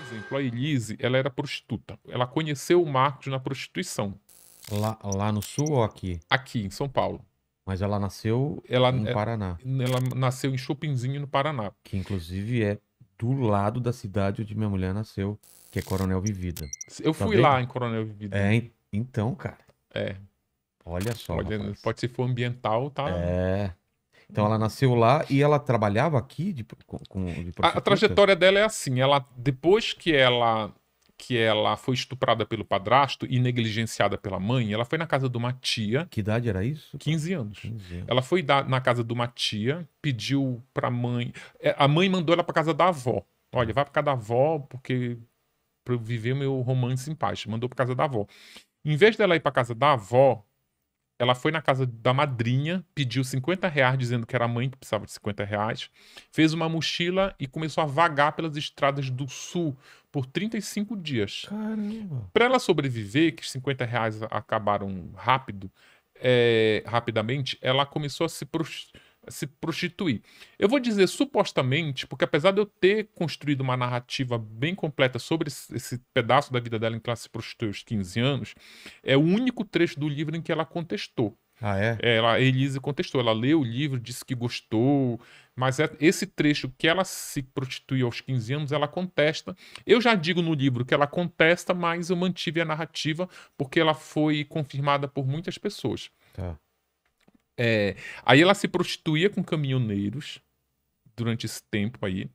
exemplo, a Elise, ela era prostituta. Ela conheceu o Marcos na prostituição, Lá no sul ou aqui? aqui em São Paulo. Mas ela nasceu Ela, no é- Paraná, ela nasceu em Chopinzinho, no Paraná. que inclusive é do lado da cidade onde minha mulher nasceu, que é Coronel Vivida. Eu Tá fui vendo? lá em Coronel Vivida. Então, cara, É, olha só, rapaz. pode ser for ambiental, tá? É. Então ela nasceu lá e ela trabalhava aqui de A prostituta? trajetória dela é assim, ela depois que ela foi estuprada pelo padrasto e negligenciada pela mãe, ela foi na casa de uma tia, Que idade era isso? 15 anos. 15 anos. Ela foi na casa de uma tia, pediu pra mãe, a mãe mandou ela pra casa da avó. Olha, vai pra casa da avó porque pra eu viver meu romance em paz. Mandou pra casa da avó. Em vez dela ir pra casa da avó, ela foi na casa da madrinha, pediu R$ 50, dizendo que era a mãe que precisava de R$ 50, fez uma mochila e começou a vagar pelas estradas do sul por 35 dias. Caramba. Para ela sobreviver, que os R$ 50 acabaram rapidamente, ela começou a se prostituir. Eu vou dizer supostamente, porque apesar de eu ter construído uma narrativa bem completa sobre esse pedaço da vida dela em que ela se prostituiu aos 15 anos, é o único trecho do livro em que ela contestou. Ah, é? A Elise contestou, ela leu o livro, disse que gostou, mas esse trecho que ela se prostituiu aos 15 anos, ela contesta. Eu já digo no livro que ela contesta, mas eu mantive a narrativa porque ela foi confirmada por muitas pessoas. Tá. Aí ela se prostituía com caminhoneiros durante esse tempo aí,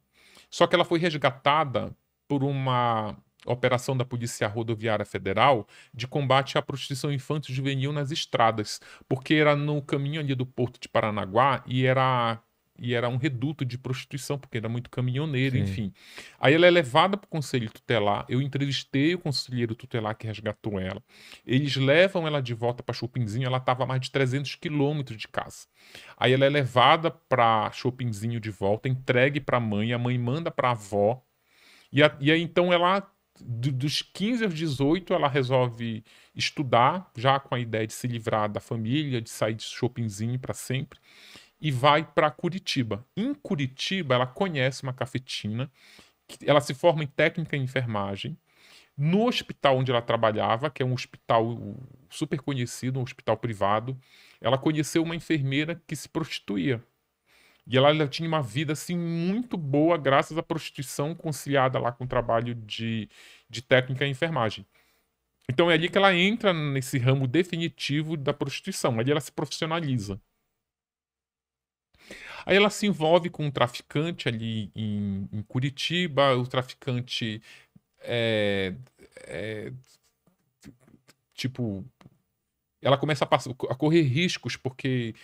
só que ela foi resgatada por uma operação da Polícia Rodoviária Federal de combate à prostituição infantil e juvenil nas estradas, porque era no caminho ali do Porto de Paranaguá e era um reduto de prostituição, porque era muito caminhoneiro, Sim. enfim. Aí ela é levada para o conselho tutelar, eu entrevistei o conselheiro tutelar que resgatou ela, eles levam ela de volta para Chopinzinho, ela estava a mais de 300 quilômetros de casa. Aí ela é levada para Chopinzinho de volta, entregue para a mãe manda para a avó, e aí então ela, dos 15 aos 18, ela resolve estudar, já com a ideia de se livrar da família, de sair de Chopinzinho para sempre, e vai para Curitiba. Em Curitiba, ela conhece uma cafetina, ela se forma em técnica em enfermagem. No hospital onde ela trabalhava, que é um hospital super conhecido, um hospital privado, ela conheceu uma enfermeira que se prostituía. E ela tinha uma vida assim muito boa graças à prostituição conciliada lá com o trabalho de técnica em enfermagem. Então é ali que ela entra nesse ramo definitivo da prostituição. Ali ela se profissionaliza. Aí ela se envolve com um traficante ali em Curitiba. O traficante é, é, tipo, ela começa a correr riscos porque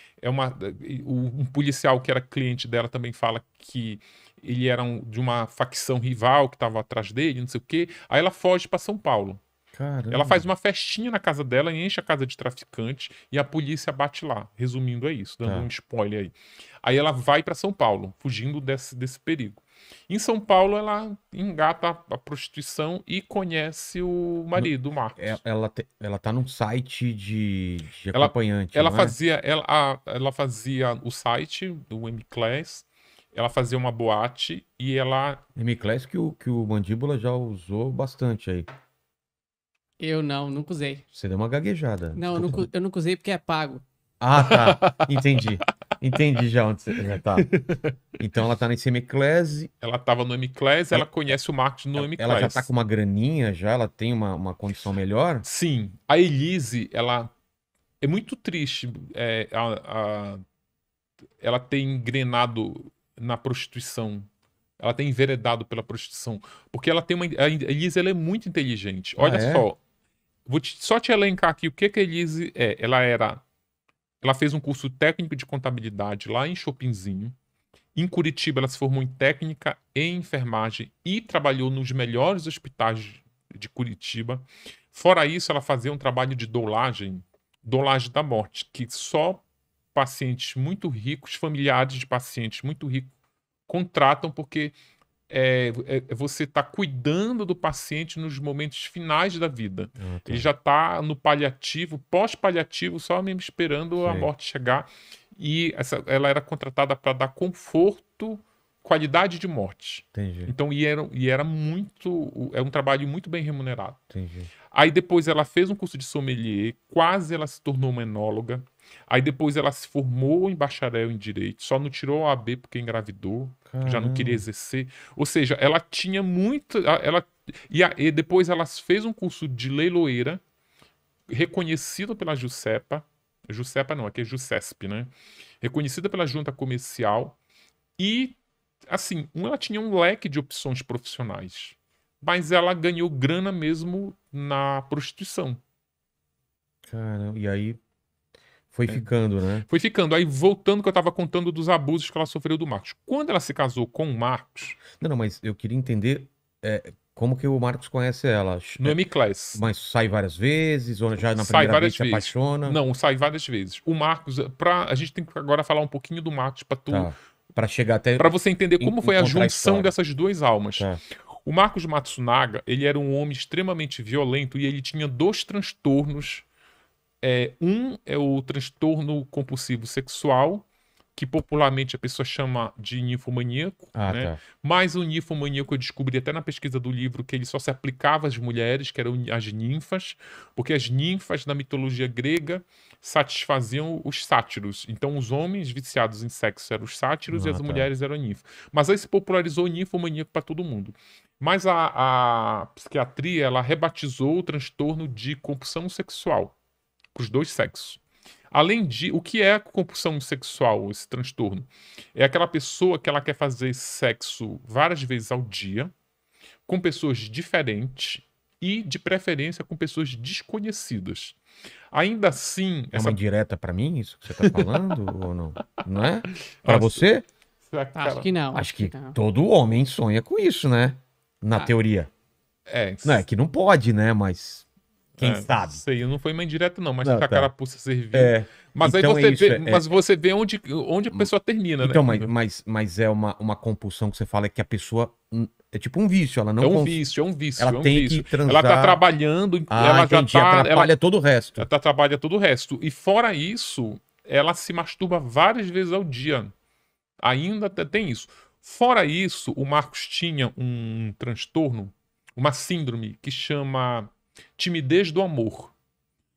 um policial que era cliente dela também fala que ele era de uma facção rival que estava atrás dele, não sei o quê. Aí ela foge para São Paulo. Ela faz Caramba. uma festinha na casa dela, enche a casa de traficante e a polícia bate lá. Resumindo, é isso, dando um Tá. spoiler aí. Aí ela vai para São Paulo, fugindo desse perigo. Em São Paulo, ela engata a prostituição e conhece o No- marido, o Marcos. ela tá num site de Ela, acompanhante, ela não é? fazia, ela fazia o site do M-Class, ela fazia uma boate e ela. M-Class que o Mandíbula já usou bastante aí. Eu não, nunca usei. Você deu uma gaguejada. Não, eu nunca usei porque é pago. Ah, tá. Entendi. Entendi já onde você já tá. Então ela tá nesse M-Class. Ela estava no M-Class, ela conhece o Marcos no Ela já tá com M-Class. uma graninha já, ela tem uma condição melhor? Sim, a Elise, ela é muito triste. Ela tem engrenado na prostituição. Ela tem enveredado pela prostituição. Porque ela tem a Elise, ela é muito inteligente. Ah, Olha é? só. Vou só te elencar aqui o que a Elise é. Ela fez um curso técnico de contabilidade lá em Chopinzinho. Em Curitiba, ela se formou em técnica em enfermagem e trabalhou nos melhores hospitais de Curitiba. Fora isso, ela fazia um trabalho de dolagem da morte, que só pacientes muito ricos, familiares de pacientes muito ricos, contratam porque você está cuidando do paciente nos momentos finais da vida. Ah, tá. Ele já está no paliativo, pós-paliativo, só mesmo esperando a Sei. morte chegar. E ela era contratada para dar conforto qualidade de morte. Entendi, Então, e era muito. É um trabalho muito bem remunerado. entendi. Aí depois ela fez um curso de sommelier, quase ela se tornou uma enóloga. Aí depois ela se formou em bacharel em direito, só não tirou a OAB porque engravidou, já não queria Caramba. exercer. Ou seja, ela tinha muito. E depois ela fez um curso de leiloeira, reconhecido pela Juscepa. Juscepa não, aqui é Juscesp, né? Reconhecida pela junta comercial. E, assim, ela tinha um leque de opções profissionais. Mas ela ganhou grana mesmo na prostituição. Caramba. E aí foi É. ficando, né? Foi ficando. Aí, voltando que eu estava contando dos abusos que ela sofreu do Marcos. Quando ela se casou com o Marcos, Não, mas eu queria entender como que o Marcos conhece ela. no M-Class, Mas sai várias vezes, ou já na sai primeira vez várias se vezes. apaixona? Não, sai várias vezes. O Marcos, a gente tem que agora falar um pouquinho do Marcos Tá. Pra chegar até para você entender como foi a encontrar a junção história. dessas duas almas. Tá. O Marcos Matsunaga, ele era um homem extremamente violento e ele tinha dois transtornos. Um é o transtorno compulsivo sexual, que popularmente a pessoa chama de ninfomaníaco, Ah, né? tá. Mas o ninfomaníaco eu descobri até na pesquisa do livro que ele só se aplicava às mulheres, que eram as ninfas, porque as ninfas na mitologia grega satisfaziam os sátiros. Então os homens viciados em sexo eram os sátiros e Ah, as tá. mulheres eram ninfas. Mas aí se popularizou o ninfomaníaco para todo mundo. Mas a psiquiatria, ela rebatizou o transtorno de compulsão sexual para os dois sexos. Além de, o que é a compulsão sexual, esse transtorno? É aquela pessoa que ela quer fazer sexo várias vezes ao dia, com pessoas diferentes e, de preferência, com pessoas desconhecidas. Ainda assim, É uma indireta pra mim, isso que você tá falando, ou não? Não é? Pra Ah, você? Acho que não. Acho que não. todo homem sonha com isso, né? Na Ah. teoria. É, Não, é que não pode, né? Mas quem sabe? Sei, não foi uma indireta, não, mas Não, se a tá. carapuça serviu. É. Mas Então aí é você isso, vê, mas você vê onde a pessoa termina, Então, né? mas é uma compulsão que você fala que a pessoa é tipo um vício, ela não É um cons- vício, é um vício, ela é um tem vício. que transar. Ela tá trabalhando, ela já entendi, tá, atrapalha todo o resto. ela trabalha todo o resto. E fora isso, ela se masturba várias vezes ao dia. Ainda tem isso. Fora isso, o Marcos tinha um transtorno, uma síndrome que chama timidez do amor.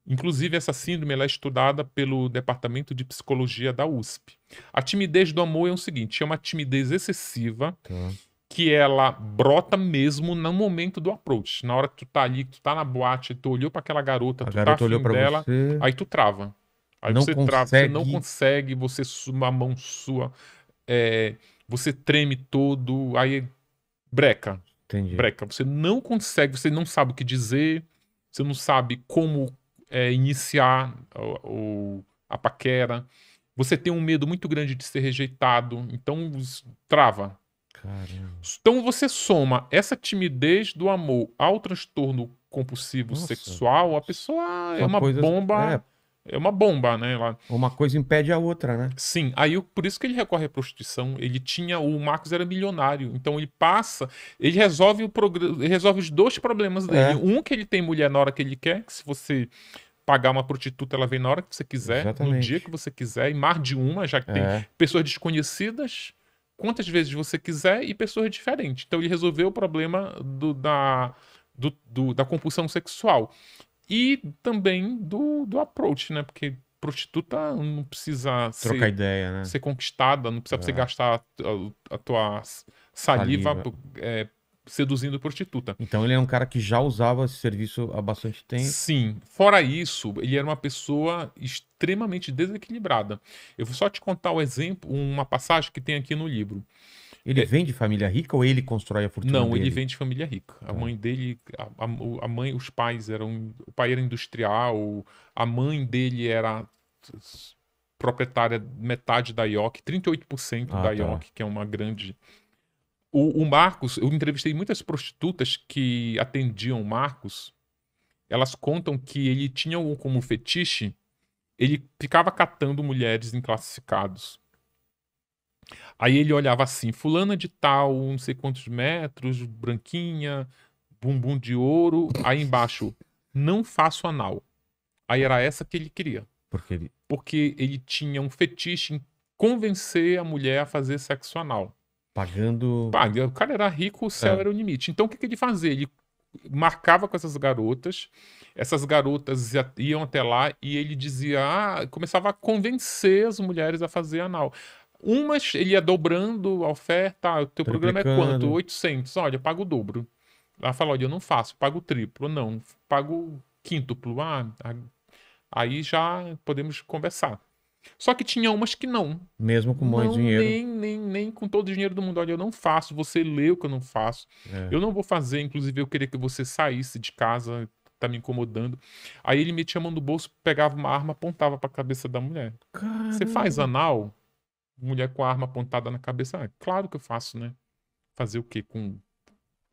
Inclusive, essa síndrome ela é estudada pelo Departamento de Psicologia da USP. A timidez do amor é o seguinte: é uma timidez excessiva Tá. que ela brota mesmo no momento do approach. Na hora que tu tá ali, que tu tá na boate, tu olhou pra aquela garota, A tu garota tá olhou afim pra dela, você. aí tu trava. Aí Não você trava, você não consegue. consegue, uma mão sua, você treme todo, aí breca. Entendi. Breca. Você não consegue, você não sabe o que dizer, você não sabe como iniciar a paquera. Você tem um medo muito grande de ser rejeitado, então trava. Caramba. Então você soma essa timidez do amor ao transtorno compulsivo Nossa. sexual, a pessoa é São uma coisas- bomba. É uma bomba, né? Uma coisa impede a outra, né? Sim, aí por isso que ele recorre à prostituição. O Marcos era milionário, então ele resolve ele resolve os dois problemas dele. Um que ele tem mulher na hora que ele quer, que se você pagar uma prostituta, ela vem na hora que você quiser, no Exatamente. dia que você quiser, e mais de uma, já que tem pessoas desconhecidas, quantas vezes você quiser, e pessoas diferentes. Então ele resolveu o problema da compulsão sexual. E também do approach, né? Porque prostituta não precisa Trocar ideia, né? ser conquistada, não precisa você gastar a tua saliva seduzindo prostituta. Então ele é um cara que já usava esse serviço há bastante tempo. Sim. Fora isso, ele era uma pessoa extremamente desequilibrada. Eu vou só te contar o exemplo, uma passagem que tem aqui no livro. Ele vem de família rica ou ele constrói a fortuna Não, dele? ele vem de família rica. A mãe dele, a mãe, os pais eram, o pai era industrial, a mãe dele era proprietária metade da IOC, 38% da tá. IOC, que é uma grande. O Marcos, eu entrevistei muitas prostitutas que atendiam o Marcos. Elas contam que ele tinha como fetiche, ele ficava catando mulheres em classificados. Aí ele olhava assim, fulana de tal, não sei quantos metros, branquinha, bumbum de ouro. Aí embaixo, não faço anal. Aí era essa que ele queria. Porque ele tinha um fetiche em convencer a mulher a fazer sexo anal. Pagando. Pá, o cara era rico, o céu era o limite. Então, o que ele fazia? Ele marcava com essas garotas iam até lá e ele dizia, começava a convencer as mulheres a fazer anal. Umas, ele ia dobrando a oferta, o teu programa é quanto? Triplicando. 800, olha, eu pago o dobro. Ela fala, olha, eu não faço, pago o triplo. Não, pago o quíntuplo. Aí já podemos conversar. Só que tinha umas que não. Mesmo com muito Não, dinheiro. nem com todo o dinheiro do mundo. Olha, eu não faço, você leu que eu não faço. É. Eu não vou fazer, inclusive eu queria que você saísse de casa, tá me incomodando. Aí ele metia a mão no bolso, pegava uma arma, apontava pra cabeça da mulher. Você faz Caramba. anal? Mulher com a arma apontada na cabeça. Claro que eu faço, né? Fazer o quê?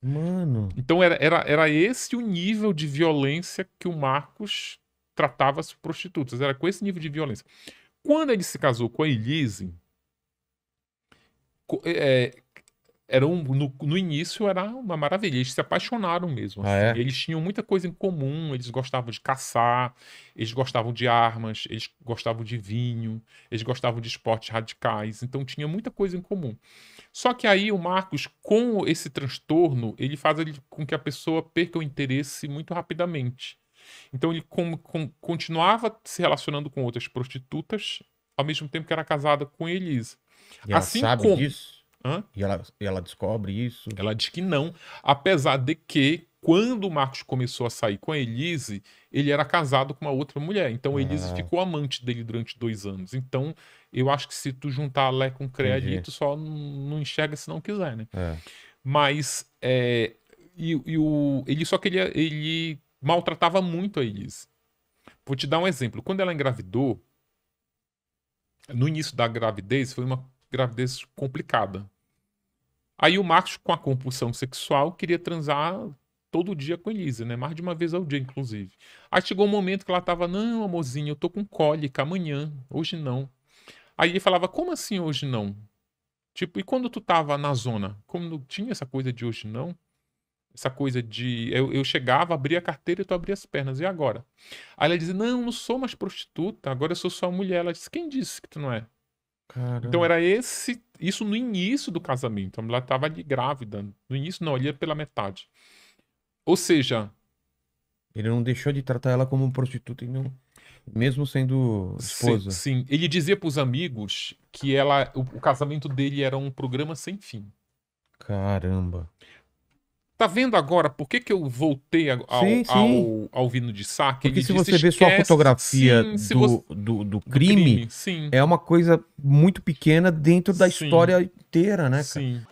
Mano. Então era esse o nível de violência que o Marcos tratava as prostitutas. Era com esse nível de violência. Quando ele se casou com a Elise, no início era uma maravilha. Eles se apaixonaram mesmo. Ah, Assim. é? Eles tinham muita coisa em comum. Eles gostavam de caçar, eles gostavam de armas, eles gostavam de vinho, eles gostavam de esportes radicais. Então tinha muita coisa em comum. Só que aí o Marcos, com esse transtorno, ele faz com que a pessoa perca o interesse muito rapidamente. Então ele continuava se relacionando com outras prostitutas, ao mesmo tempo que era casada com Elise. E ela Assim sabe como... disso? Hã? E ela descobre isso? Ela diz que não, apesar de que, quando o Marcos começou a sair com a Elise, ele era casado com uma outra mulher. Então a Elise ficou amante dele durante 2 anos. Então eu acho que se tu juntar Lé com Cré ali, tu só não enxerga se não quiser, né? É. Mas ele só queria... Ele maltratava muito a Elise. Vou te dar um exemplo. Quando ela engravidou, no início da gravidez, foi uma gravidez complicada. Aí o Marcos, com a compulsão sexual, queria transar todo dia com a Elise, né? Mais de uma vez ao dia, inclusive. Aí chegou um momento que ela tava, não, amorzinho, eu tô com cólica amanhã, hoje não. Aí ele falava, como assim hoje não? Tipo, e quando tu tava na zona? Como não tinha essa coisa de hoje não? Essa coisa de... Eu chegava, abria a carteira e tu abria as pernas, e agora? Aí ela dizia, não sou mais prostituta, agora eu sou só mulher. Ela disse, quem disse que tu não é? Caramba. Então era isso no início do casamento. A mulher estava ali grávida. No início não, ali é pela metade. Ou seja... Ele não deixou de tratar ela como prostituta, e não... mesmo sendo esposa. Sim. Ele dizia para os amigos que o casamento dele era um programa sem fim. Caramba. Tá vendo agora por que eu voltei ao Vino de Saque? Porque Ele se disse, você vê só a esquece, fotografia sim, do crime, sim, é uma coisa muito pequena dentro da Sim. história inteira, né, cara? sim.